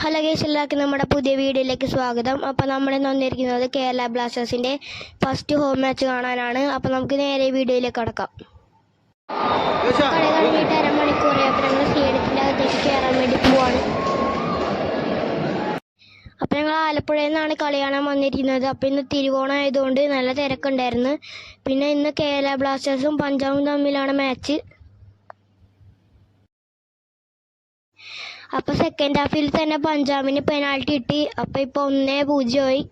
Hello guys, എല്ലാവർക്കും നമ്മുടെ പുതിയ വീഡിയോയിലേക്ക് സ്വാഗതം. അപ്പോൾ നമ്മൾ ഇന്ന് വന്നിരിക്കുന്നത് കേരള ബ്ലാസ്റ്റേഴ്സിൻ്റെ ഫസ്റ്റ് ഹോം മാച്ച് കാണാനാണ്. അപ്പോൾ നമുക്ക് നേരെ വീഡിയോയിലേക്ക് കടക്കാം. കളി കഴിഞ്ഞിട്ട് അരമണിക്കൂറായി. അപ്പോൾ ഞങ്ങൾ സ്റ്റേഡിയത്തിൻ്റെ അകത്തേക്ക് കയറാൻ വേണ്ടി പോവാണ്. അപ്പോൾ ഞങ്ങൾ ആലപ്പുഴയിൽ നിന്നാണ് കളി കാണാൻ വന്നിരിക്കുന്നത്. അപ്പോൾ ഇന്ന് തിരുവോണം ആയതുകൊണ്ട് നല്ല തിരക്കുണ്ടായിരുന്നു. പിന്നെ ഇന്ന് കേരള ബ്ലാസ്റ്റേഴ്സും പഞ്ചാബും തമ്മിലാണ് മാച്ച്. അപ്പോൾ സെക്കൻഡ് ഹാഫിൽ തന്നെ പഞ്ചാബിന് പെനാൽറ്റി കിട്ടി. അപ്പോൾ ഇപ്പോൾ 1-0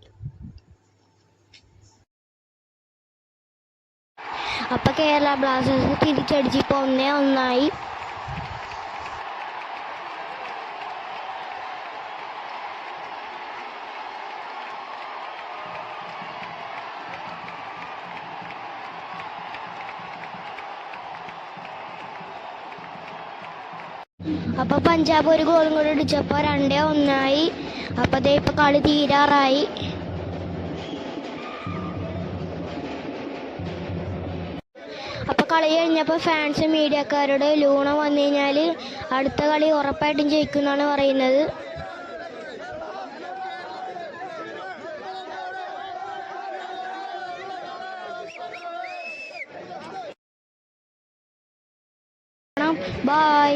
അപ്പോൾ കേരള ബ്ലാസ്റ്റേഴ്സ് തിരിച്ചടിച്ച് ഇപ്പോൾ 1-1 അപ്പോൾ പഞ്ചാബ് ഒരു ഗോളും കൂടി അടിച്ചപ്പോൾ 2-1 അപ്പോൾ ദേ ഇപ്പോൾ കളി തീരാറായി. അപ്പോൾ കളി കഴിഞ്ഞപ്പോൾ ഫാൻസ് മീഡിയക്കാരോട് ലൂണ വന്നു കഴിഞ്ഞാൽ അടുത്ത കളി ഉറപ്പായിട്ടും ജയിക്കുമെന്നാണ് പറയുന്നത്. ബൈ.